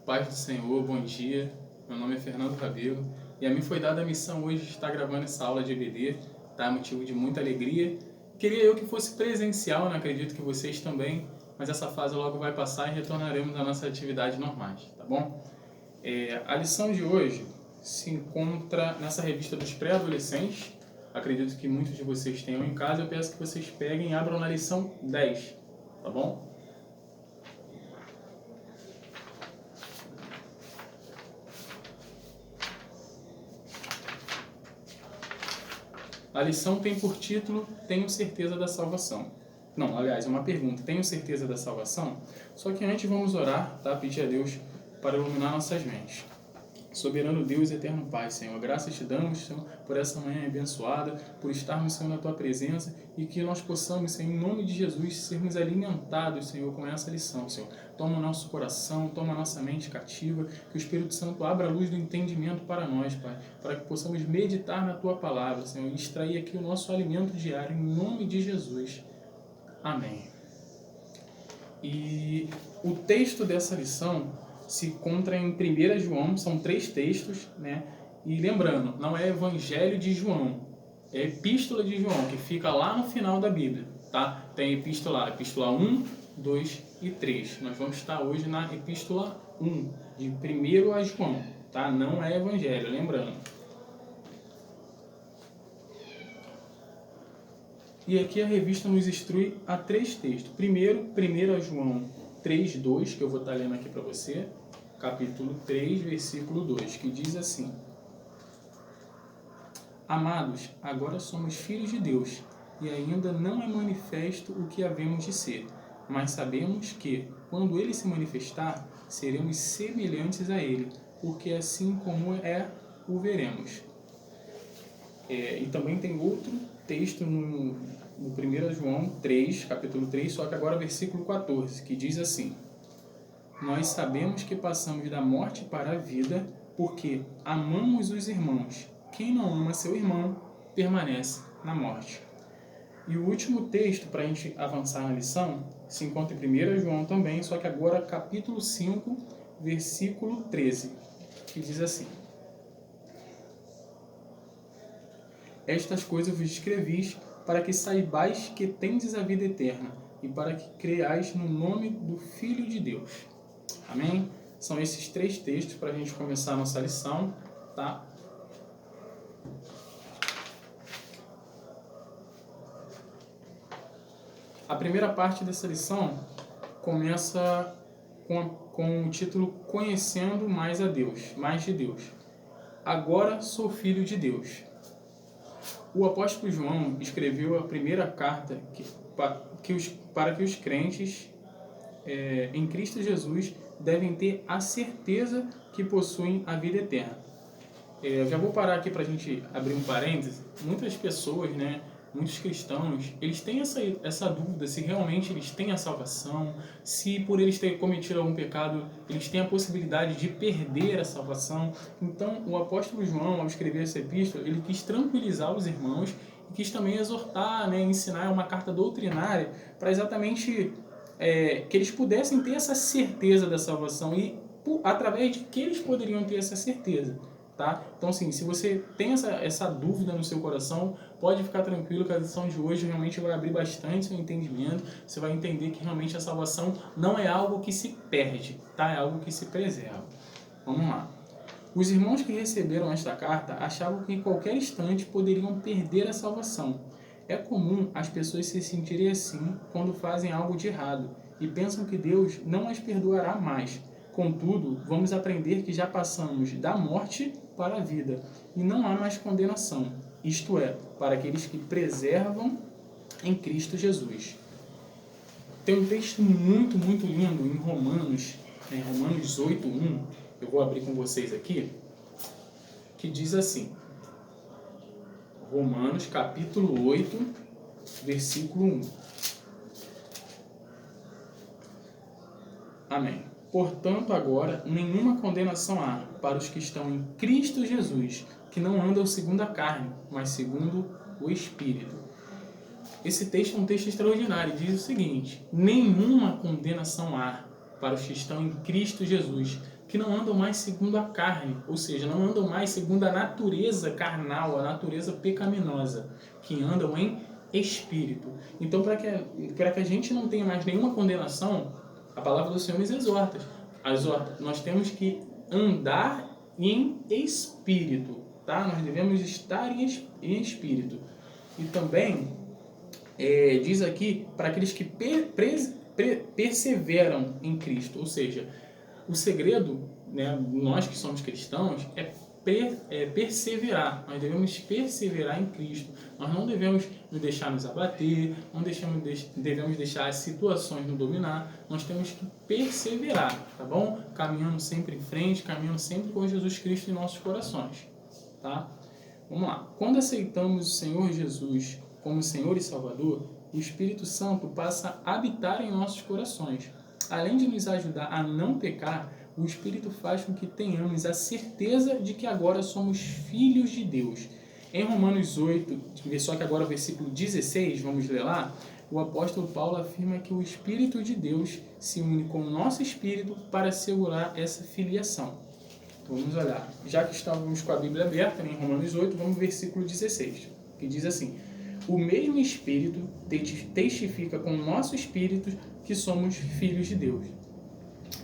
Paz do Senhor, bom dia. Meu nome é Fernando Rabelo e a mim foi dada a missão hoje de estar gravando essa aula de EBD, tá? Motivo de muita alegria. Queria eu que fosse presencial, não acredito que vocês também, mas essa fase logo vai passar e retornaremos à nossa atividade normais, tá bom? A lição de hoje se encontra nessa revista dos pré-adolescentes. Acredito que muitos de vocês tenham em casa. Eu peço que vocês peguem e abram na lição 10, tá bom? A lição tem por título Tenho Certeza da Salvação. Não, aliás, é uma pergunta. Tenho certeza da salvação? Só que antes vamos orar, tá? Pedir a Deus para iluminar nossas mentes. Soberano Deus e eterno Pai, Senhor, graças te damos, Senhor, por essa manhã abençoada, por estarmos, Senhor, na Tua presença e que nós possamos, Senhor, em nome de Jesus, sermos alimentados, Senhor, com essa lição, Senhor. Toma o nosso coração, toma a nossa mente cativa, que o Espírito Santo abra a luz do entendimento para nós, Pai, para que possamos meditar na Tua palavra, Senhor, e extrair aqui o nosso alimento diário, em nome de Jesus. Amém. E o texto dessa lição se encontra em 1 João, são 3 textos, né? E lembrando, não é Evangelho de João, é Epístola de João, que fica lá no final da Bíblia, tá? Tem epístola 1, 2 e 3. Nós vamos estar hoje na Epístola 1, de 1 a João, tá? Não é Evangelho, lembrando. E aqui a revista nos instrui a 3 textos. Primeiro, 1 João 3:2, que eu vou estar lendo aqui para você, capítulo 3, versículo 2, que diz assim: Amados, agora somos filhos de Deus, e ainda não é manifesto o que havemos de ser, mas sabemos que, quando Ele se manifestar, seremos semelhantes a Ele, porque assim como é, o veremos. E também tem outro texto no 1 João 3, capítulo 3, só que agora versículo 14, que diz assim: Nós sabemos que passamos da morte para a vida, porque amamos os irmãos. Quem não ama seu irmão, permanece na morte. E o último texto, para a gente avançar na lição, se encontra em 1 João também, só que agora capítulo 5, versículo 13, que diz assim: Estas coisas vos escrevi para que saibais que tendes a vida eterna e para que creais no nome do Filho de Deus. Amém? São esses 3 textos para a gente começar a nossa lição, tá? A primeira parte dessa lição começa com o título Conhecendo mais a Deus, mais de Deus. Agora sou filho de Deus. O apóstolo João escreveu a primeira carta para que os crentes em Cristo Jesus devem ter a certeza que possuem a vida eterna. Eu já vou parar aqui para a gente abrir um parêntese. Muitas pessoas, né, muitos cristãos, eles têm essa dúvida se realmente eles têm a salvação, se por eles terem cometido algum pecado, eles têm a possibilidade de perder a salvação. Então, o apóstolo João, ao escrever essa epístola, ele quis tranquilizar os irmãos e quis também exortar, né, ensinar uma carta doutrinária para exatamente que eles pudessem ter essa certeza da salvação e através de que eles poderiam ter essa certeza. Tá? Então, assim, se você tem essa dúvida no seu coração, pode ficar tranquilo que a lição de hoje realmente vai abrir bastante seu entendimento. Você vai entender que realmente a salvação não é algo que se perde, tá? É algo que se preserva. Vamos lá. Os irmãos que receberam esta carta achavam que em qualquer instante poderiam perder a salvação. É comum as pessoas se sentirem assim quando fazem algo de errado e pensam que Deus não as perdoará mais. Contudo, vamos aprender que já passamos da morte para a vida e não há mais condenação, isto é, para aqueles que preservam em Cristo Jesus. Tem um texto muito, muito lindo em Romanos, né, Romanos 8:1, eu vou abrir com vocês aqui, que diz assim, Romanos capítulo 8, versículo 1. Amém. Portanto, agora, nenhuma condenação há para os que estão em Cristo Jesus, que não andam segundo a carne, mas segundo o Espírito. Esse texto é um texto extraordinário, diz o seguinte: nenhuma condenação há para os que estão em Cristo Jesus, que não andam mais segundo a carne, ou seja, não andam mais segundo a natureza carnal, a natureza pecaminosa, que andam em espírito. Então, para que a gente não tenha mais nenhuma condenação, a palavra do Senhor nos exorta. Nós temos que andar em espírito, tá? Nós devemos estar em espírito. E também diz aqui para aqueles que perseveram em Cristo, ou seja, o segredo, né, nós que somos cristãos, é perseverar. Nós devemos perseverar em Cristo. Nós não devemos nos deixar nos abater, não devemos deixar as situações nos dominar. Nós temos que perseverar, tá bom? Caminhando sempre em frente, caminhando sempre com Jesus Cristo em nossos corações, tá? Vamos lá. Quando aceitamos o Senhor Jesus como Senhor e Salvador, o Espírito Santo passa a habitar em nossos corações. Além de nos ajudar a não pecar, o Espírito faz com que tenhamos a certeza de que agora somos filhos de Deus. Em Romanos 8, só que agora o versículo 16, vamos ler lá, o apóstolo Paulo afirma que o Espírito de Deus se une com o nosso Espírito para assegurar essa filiação. Então, vamos olhar. Já que estávamos com a Bíblia aberta, em Romanos 8, vamos ao versículo 16, que diz assim: o mesmo Espírito testifica com o nosso Espírito que somos filhos de Deus.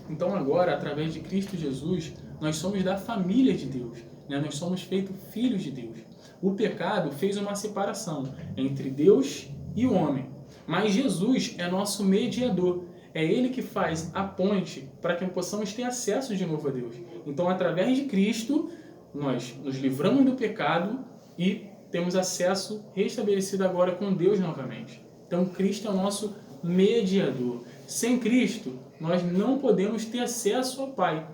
Então agora, através de Cristo Jesus, nós somos da família de Deus, né? Nós somos feitos filhos de Deus. O pecado fez uma separação entre Deus e o homem, mas Jesus é nosso mediador. É Ele que faz a ponte para que possamos ter acesso de novo a Deus. Então, através de Cristo, nós nos livramos do pecado e temos acesso restabelecido agora com Deus novamente. Então, Cristo é o nosso mediador. Sem Cristo, nós não podemos ter acesso ao Pai.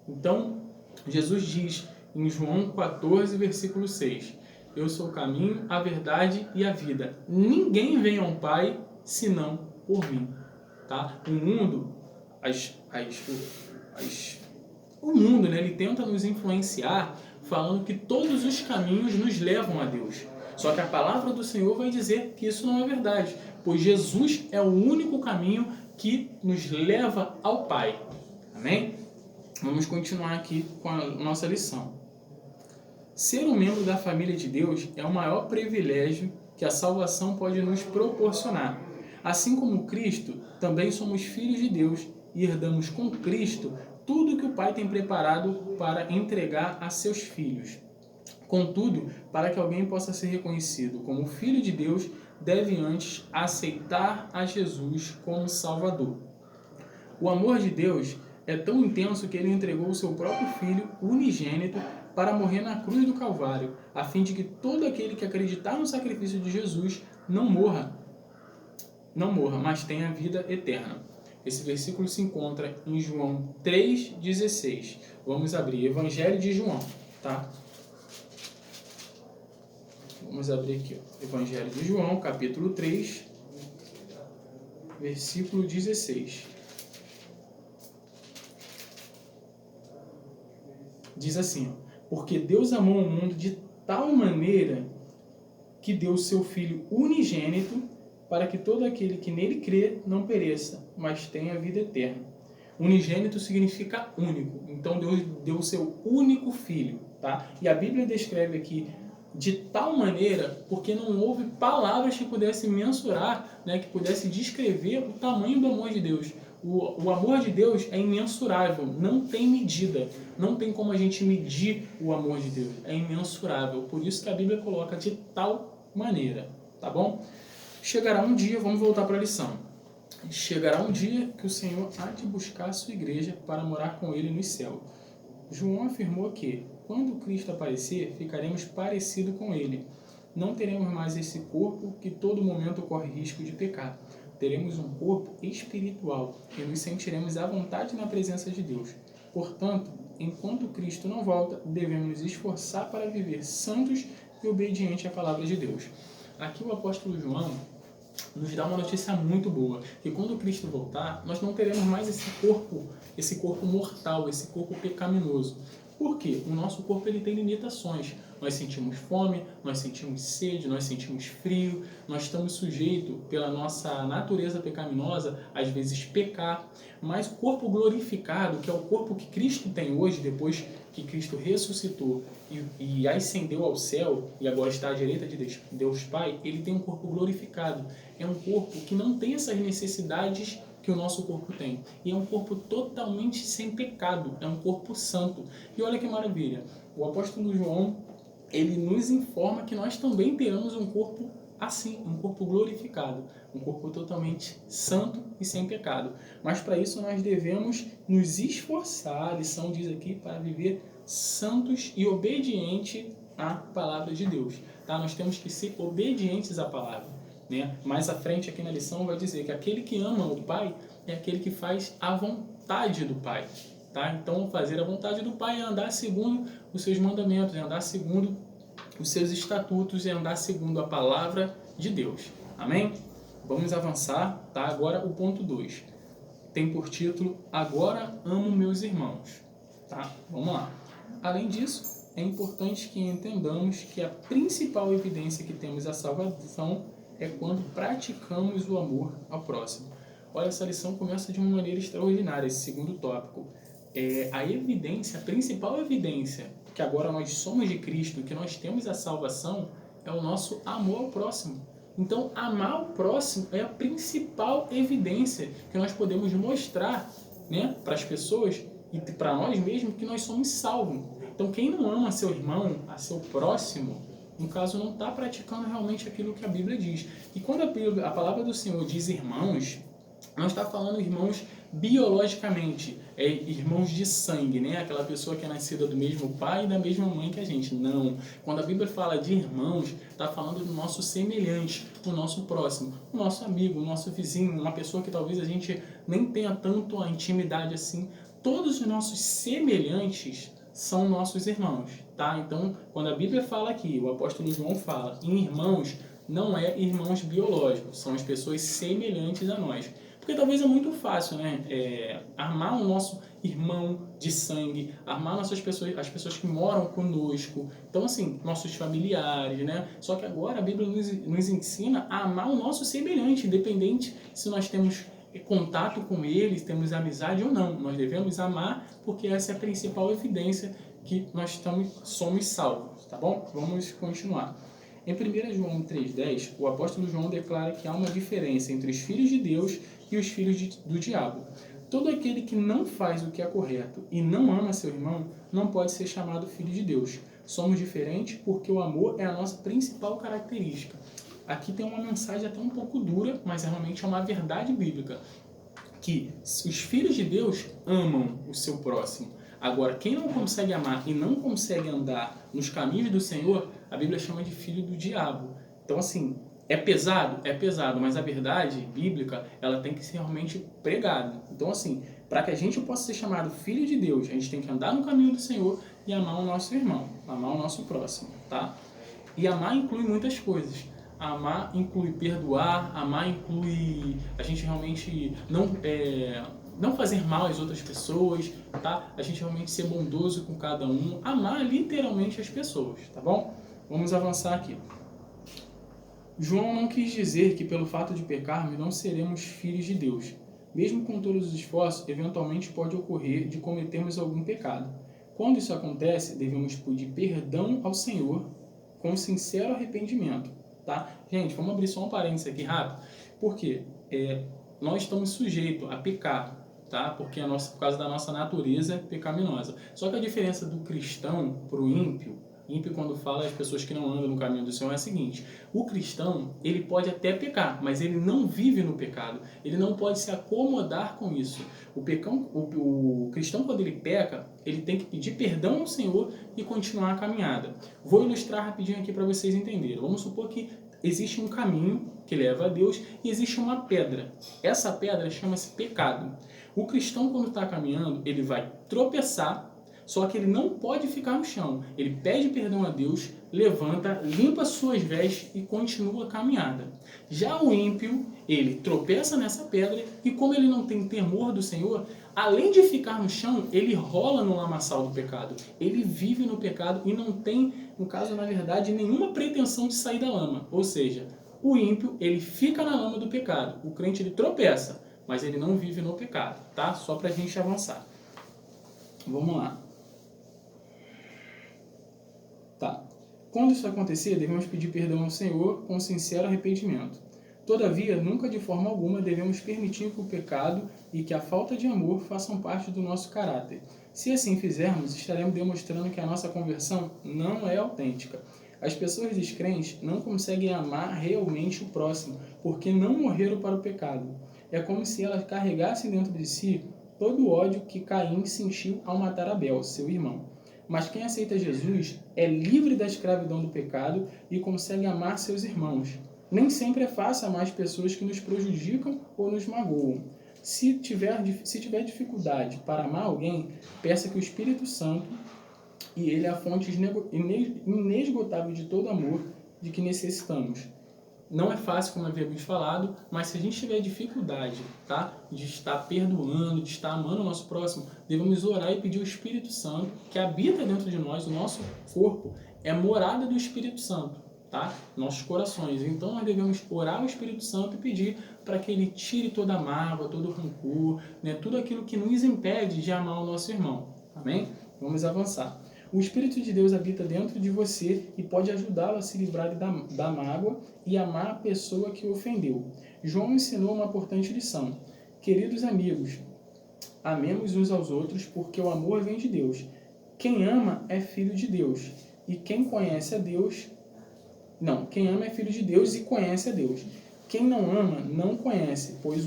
Então, Jesus diz em João 14, versículo 6, eu sou o caminho, a verdade e a vida. Ninguém vem ao Pai senão por mim. Tá? O mundo, o mundo, né, ele tenta nos influenciar falando que todos os caminhos nos levam a Deus. Só que a palavra do Senhor vai dizer que isso não é verdade, pois Jesus é o único caminho que nos leva ao Pai. Amém? Vamos continuar aqui com a nossa lição. Ser um membro da família de Deus é o maior privilégio que a salvação pode nos proporcionar. Assim como Cristo, também somos filhos de Deus e herdamos com Cristo tudo que o Pai tem preparado para entregar a seus filhos. Contudo, para que alguém possa ser reconhecido como filho de Deus, deve antes aceitar a Jesus como Salvador. O amor de Deus é tão intenso que ele entregou o seu próprio Filho unigênito para morrer na cruz do Calvário, a fim de que todo aquele que acreditar no sacrifício de Jesus não morra, mas tenha vida eterna. Esse versículo se encontra em João 3,16. Vamos abrir Evangelho de João, tá? Vamos abrir aqui, ó. Evangelho de João, capítulo 3, versículo 16. Diz assim, ó, porque Deus amou o mundo de tal maneira que deu o seu Filho unigênito para que todo aquele que nele crê não pereça, mas tenha vida eterna. Unigênito significa único. Então Deus deu o seu único Filho, tá? E a Bíblia descreve aqui de tal maneira porque não houve palavras que pudessem mensurar, né, que pudessem descrever o tamanho do amor de Deus. O amor de Deus é imensurável, não tem medida, não tem como a gente medir o amor de Deus, é imensurável. Por isso que a Bíblia coloca de tal maneira, tá bom? Chegará um dia, vamos voltar para a lição. Chegará um dia que o Senhor há de buscar a sua igreja para morar com ele no céu. João afirmou que, quando Cristo aparecer, ficaremos parecidos com ele. Não teremos mais esse corpo que todo momento corre risco de pecar. Teremos um corpo espiritual e nos sentiremos à vontade na presença de Deus. Portanto, enquanto Cristo não volta, devemos nos esforçar para viver santos e obedientes à palavra de Deus. Aqui o apóstolo João nos dá uma notícia muito boa, que quando Cristo voltar, nós não teremos mais esse corpo mortal, esse corpo pecaminoso. Por quê? O nosso corpo ele tem limitações. Nós sentimos fome, nós sentimos sede, nós sentimos frio, nós estamos sujeitos, pela nossa natureza pecaminosa, às vezes pecar. Mas o corpo glorificado, que é o corpo que Cristo tem hoje, depois que Cristo ressuscitou e ascendeu ao céu, e agora está à direita de Deus Pai, ele tem um corpo glorificado. É um corpo que não tem essas necessidades que o nosso corpo tem. E é um corpo totalmente sem pecado, é um corpo santo. E olha que maravilha, o apóstolo João, ele nos informa que nós também teremos um corpo assim, um corpo glorificado, um corpo totalmente santo e sem pecado. Mas para isso nós devemos nos esforçar, a lição diz aqui, para viver santos e obedientes à palavra de Deus. Tá? Nós temos que ser obedientes à palavra. Né? Mais à frente aqui na lição vai dizer que aquele que ama o Pai é aquele que faz a vontade do Pai. Tá? Então, fazer a vontade do Pai é andar segundo os seus mandamentos, é andar segundo os seus estatutos, é andar segundo a palavra de Deus. Amém? Vamos avançar. Tá? Agora o ponto 2. Tem por título, Agora amo meus irmãos. Tá? Vamos lá. Além disso, é importante que entendamos que a principal evidência que temos a salvação é quando praticamos o amor ao próximo. Olha, essa lição começa de uma maneira extraordinária, esse segundo tópico. A principal evidência que agora nós somos de Cristo, que nós temos a salvação, é o nosso amor ao próximo. Então, amar o próximo é a principal evidência que nós podemos mostrar, né, para as pessoas e para nós mesmos que nós somos salvos. Então, quem não ama seu irmão, a seu próximo, no caso, não está praticando realmente aquilo que a Bíblia diz. E quando a palavra do Senhor diz irmãos, não está falando irmãos biologicamente, irmãos de sangue, né? Aquela pessoa que é nascida do mesmo pai e da mesma mãe que a gente. Não. Quando a Bíblia fala de irmãos, está falando do nosso semelhante, o nosso próximo, o nosso amigo, o nosso vizinho, uma pessoa que talvez a gente nem tenha tanto a intimidade assim. Todos os nossos semelhantes são nossos irmãos, tá? Então, quando a Bíblia fala aqui, o apóstolo João fala em irmãos, não é irmãos biológicos, são as pessoas semelhantes a nós. Porque talvez é muito fácil, né? Amar o nosso irmão de sangue, amar as pessoas que moram conosco, então assim, nossos familiares, né? Só que agora a Bíblia nos ensina a amar o nosso semelhante, independente se nós temos contato com eles, temos amizade ou não. Nós devemos amar porque essa é a principal evidência que nós somos salvos, tá bom? Vamos continuar. Em 1 João 3,10, o apóstolo João declara que há uma diferença entre os filhos de Deus e os filhos do diabo. Todo aquele que não faz o que é correto e não ama seu irmão não pode ser chamado filho de Deus. Somos diferentes porque o amor é a nossa principal característica. Aqui tem uma mensagem até um pouco dura, mas realmente é uma verdade bíblica, que os filhos de Deus amam o seu próximo. Agora, quem não consegue amar e não consegue andar nos caminhos do Senhor, a Bíblia chama de filho do diabo. Então, assim, é pesado? É pesado, mas a verdade bíblica, ela tem que ser realmente pregada. Então, assim, para que a gente possa ser chamado filho de Deus, a gente tem que andar no caminho do Senhor e amar o nosso irmão, amar o nosso próximo, tá? E amar inclui muitas coisas. Amar inclui perdoar, amar inclui a gente realmente não fazer mal às outras pessoas, tá? A gente realmente ser bondoso com cada um, amar literalmente as pessoas, tá bom? Vamos avançar aqui. João não quis dizer que pelo fato de pecarmos não seremos filhos de Deus. Mesmo com todos os esforços, eventualmente pode ocorrer de cometermos algum pecado. Quando isso acontece, devemos pedir perdão ao Senhor com sincero arrependimento. Tá? Gente, vamos abrir só um parênteses aqui rápido. Por quê? Nós estamos sujeitos a pecar, tá? Porque por causa da nossa natureza pecaminosa. Só que a diferença do cristão para o ímpio, quando fala as pessoas que não andam no caminho do Senhor, é a seguinte: o cristão, ele pode até pecar, mas ele não vive no pecado. Ele não pode se acomodar com isso. O cristão, quando ele peca, ele tem que pedir perdão ao Senhor e continuar a caminhada. Vou ilustrar rapidinho aqui para vocês entenderem. Vamos supor que existe um caminho que leva a Deus e existe uma pedra. Essa pedra chama-se pecado. O cristão, quando está caminhando, ele vai tropeçar, só que ele não pode ficar no chão. Ele pede perdão a Deus, levanta, limpa suas vestes e continua a caminhada. Já o ímpio, ele tropeça nessa pedra e como ele não tem temor do Senhor, além de ficar no chão, ele rola no lamaçal do pecado. Ele vive no pecado e não tem, no caso, na verdade, nenhuma pretensão de sair da lama. Ou seja, o ímpio, ele fica na lama do pecado. O crente, ele tropeça, mas ele não vive no pecado, tá? Só pra gente avançar. Vamos lá. Tá. Quando isso acontecer, devemos pedir perdão ao Senhor com sincero arrependimento. Todavia, nunca de forma alguma devemos permitir que o pecado e que a falta de amor façam parte do nosso caráter. Se assim fizermos, estaremos demonstrando que a nossa conversão não é autêntica. As pessoas descrentes não conseguem amar realmente o próximo, porque não morreram para o pecado. É como se elas carregassem dentro de si todo o ódio que Caim sentiu ao matar Abel, seu irmão. Mas quem aceita Jesus é livre da escravidão do pecado e consegue amar seus irmãos. Nem sempre é fácil amar as pessoas que nos prejudicam ou nos magoam. Se tiver dificuldade para amar alguém, peça que o Espírito Santo, e ele é a fonte inesgotável de todo amor de que necessitamos. Não é fácil, como havíamos falado, mas se a gente tiver dificuldade, tá, de estar perdoando, de estar amando o nosso próximo, devemos orar e pedir o Espírito Santo, que habita dentro de nós, o nosso corpo é morada do Espírito Santo, tá? Nossos corações. Então nós devemos orar ao Espírito Santo e pedir para que ele tire toda a mágoa, todo o rancor, né, tudo aquilo que nos impede de amar o nosso irmão. Amém? Vamos avançar. O Espírito de Deus habita dentro de você e pode ajudá-lo a se livrar da mágoa e amar a pessoa que o ofendeu. João ensinou uma importante lição. Queridos amigos, amemos uns aos outros porque o amor vem de Deus. Quem ama é filho de Deus. E quem conhece a Deus... Não, quem ama é filho de Deus e conhece a Deus. Quem não ama não conhece, pois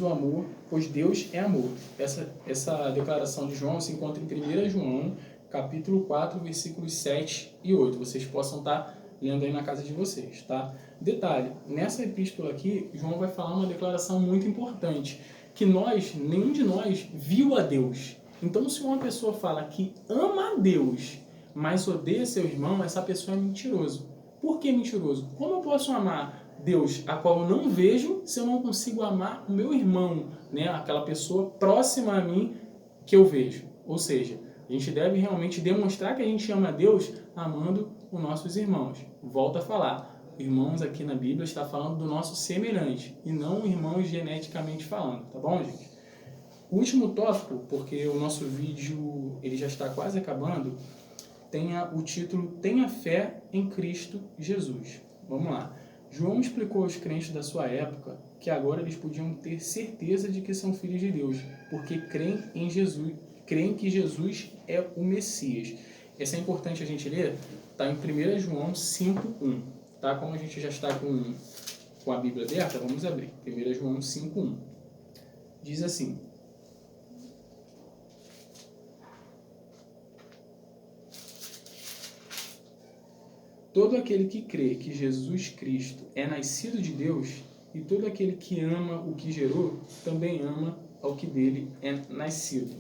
Deus é amor. Essa declaração de João se encontra em 1 João, capítulo 4, versículos 7 e 8. Vocês possam estar lendo aí na casa de vocês, tá? Detalhe, nessa epístola aqui, João vai falar uma declaração muito importante, que nenhum de nós viu a Deus. Então, se uma pessoa fala que ama a Deus, mas odeia seu irmão, essa pessoa é mentiroso. Por que mentiroso? Como eu posso amar Deus, a qual eu não vejo, se eu não consigo amar o meu irmão, né? Aquela pessoa próxima a mim que eu vejo? Ou seja, a gente deve realmente demonstrar que a gente ama a Deus amando os nossos irmãos. Volto a falar, irmãos aqui na Bíblia está falando do nosso semelhante e não irmãos geneticamente falando, tá bom, gente? O último tópico, porque o nosso vídeo ele já está quase acabando, tem o título Tenha Fé em Cristo Jesus. Vamos lá. João explicou aos crentes da sua época que agora eles podiam ter certeza de que são filhos de Deus, porque creem em Jesus, creem que Jesus é o Messias. Essa é importante a gente ler, está em 1 João 5:1. Tá? Como a gente já está com a Bíblia aberta, vamos abrir. 1 João 5:1. Diz assim: todo aquele que crê que Jesus Cristo é nascido de Deus, e todo aquele que ama o que gerou, também ama ao que dele é nascido.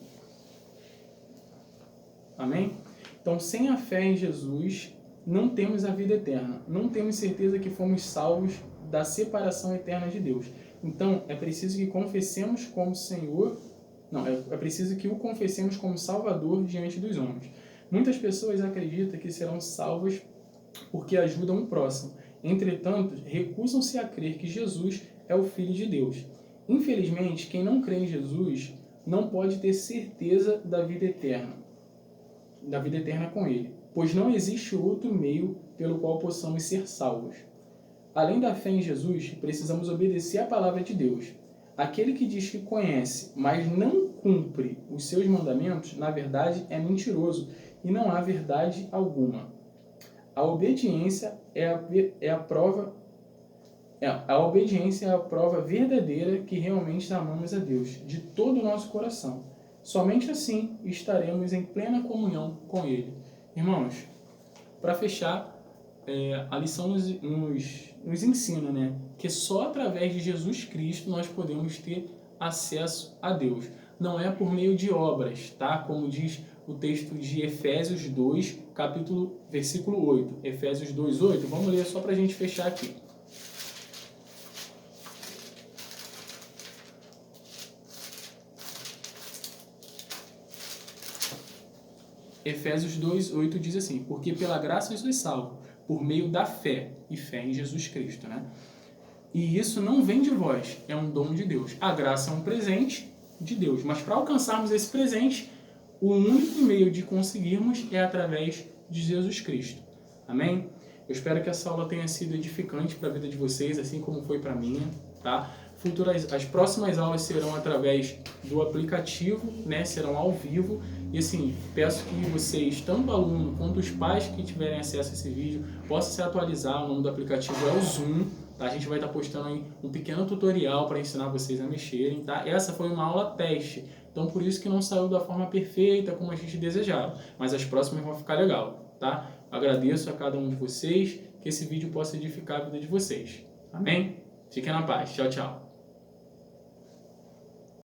Amém? Então, sem a fé em Jesus, não temos a vida eterna. Não temos certeza que fomos salvos da separação eterna de Deus. Então, é preciso que confessemos como Senhor... Não, é preciso que o confessemos como Salvador diante dos homens. Muitas pessoas acreditam que serão salvas porque ajudam o próximo. Entretanto, recusam-se a crer que Jesus é o Filho de Deus. Infelizmente, quem não crê em Jesus não pode ter certeza da vida eterna com Ele, pois não existe outro meio pelo qual possamos ser salvos. Além da fé em Jesus, precisamos obedecer à palavra de Deus. Aquele que diz que conhece, mas não cumpre os seus mandamentos, na verdade é mentiroso e não há verdade alguma. A obediência é a prova verdadeira que realmente amamos a Deus, de todo o nosso coração. Somente assim estaremos em plena comunhão com Ele. Irmãos, para fechar, a lição nos ensina, né, que só através de Jesus Cristo nós podemos ter acesso a Deus. Não é por meio de obras, tá? Como diz o texto de Efésios 2, versículo 8. Efésios 2, 8. Vamos ler só para a gente fechar aqui. Efésios 2:8 diz assim: porque pela graça sois salvos, por meio da fé, e fé em Jesus Cristo, né? E isso não vem de vós, é um dom de Deus. A graça é um presente de Deus, mas para alcançarmos esse presente, o único meio de conseguirmos é através de Jesus Cristo. Amém? Eu espero que essa aula tenha sido edificante para a vida de vocês, assim como foi para a minha, tá? As próximas aulas serão através do aplicativo, né? Serão ao vivo. E assim, peço que vocês, tanto o aluno quanto os pais que tiverem acesso a esse vídeo, possam se atualizar. O nome do aplicativo é o Zoom, tá? A gente vai estar postando aí um pequeno tutorial para ensinar vocês a mexerem, tá? Essa foi uma aula teste, então por isso que não saiu da forma perfeita como a gente desejava. Mas as próximas vão ficar legal, tá? Agradeço a cada um de vocês, que esse vídeo possa edificar a vida de vocês. Amém? Fiquem na paz. Tchau, tchau.